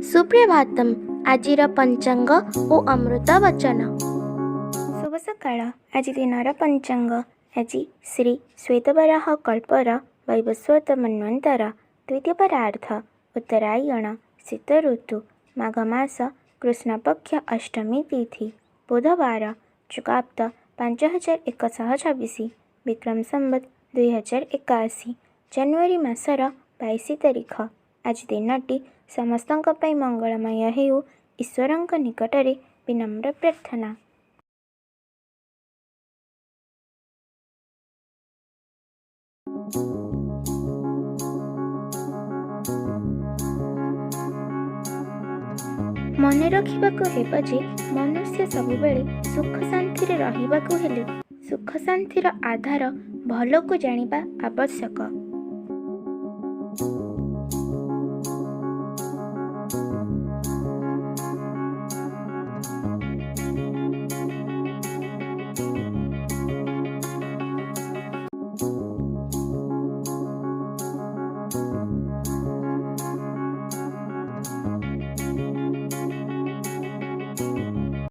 ସୁପ୍ରଭାତମ୍। ଆଜିର ପଞ୍ଚାଙ୍ଗ ଓ ଅମୃତ ବଚନ। ଶୁଭ ସକାଳ। ଆଜି ଦିନର ପଞ୍ଚାଙ୍ଗ। ଆଜି ଶ୍ରୀ ଶ୍ୱେତବରାହ କଳ୍ପର ବୈବସ୍ୱତ ମନ୍ୱନ୍ତର ଦ୍ୱିତୀୟ ପରାର୍ଦ୍ଧ ଉତ୍ତରାୟଣ ଶୀତ ଋତୁ ମାଘ ମାସ କୃଷ୍ଣପକ୍ଷ ଅଷ୍ଟମୀ ତିଥି ବୁଧବାର ଚୁକାପ୍ତ 5126 ବିକ୍ରମ ସମ୍ବତ 2081 ଜାନୁଆରୀ ମାସର 22 ତାରିଖ। ଆଜି ଦିନଟି ସମସ୍ତଙ୍କ ପାଇଁ ମଙ୍ଗଳମୟ ହେଉ, ଈଶ୍ୱରଙ୍କ ନିକଟରେ ବିନମ୍ର ପ୍ରାର୍ଥନା। ମନେ ରଖିବାକୁ ହେବ ଯେ ମନୁଷ୍ୟ ସବୁବେଳେ ସୁଖ ଶାନ୍ତିରେ ରହିବାକୁ ହେଲେ ସୁଖ ଶାନ୍ତିର ଆଧାର ଭଲକୁ ଜାଣିବା ଆବଶ୍ୟକ।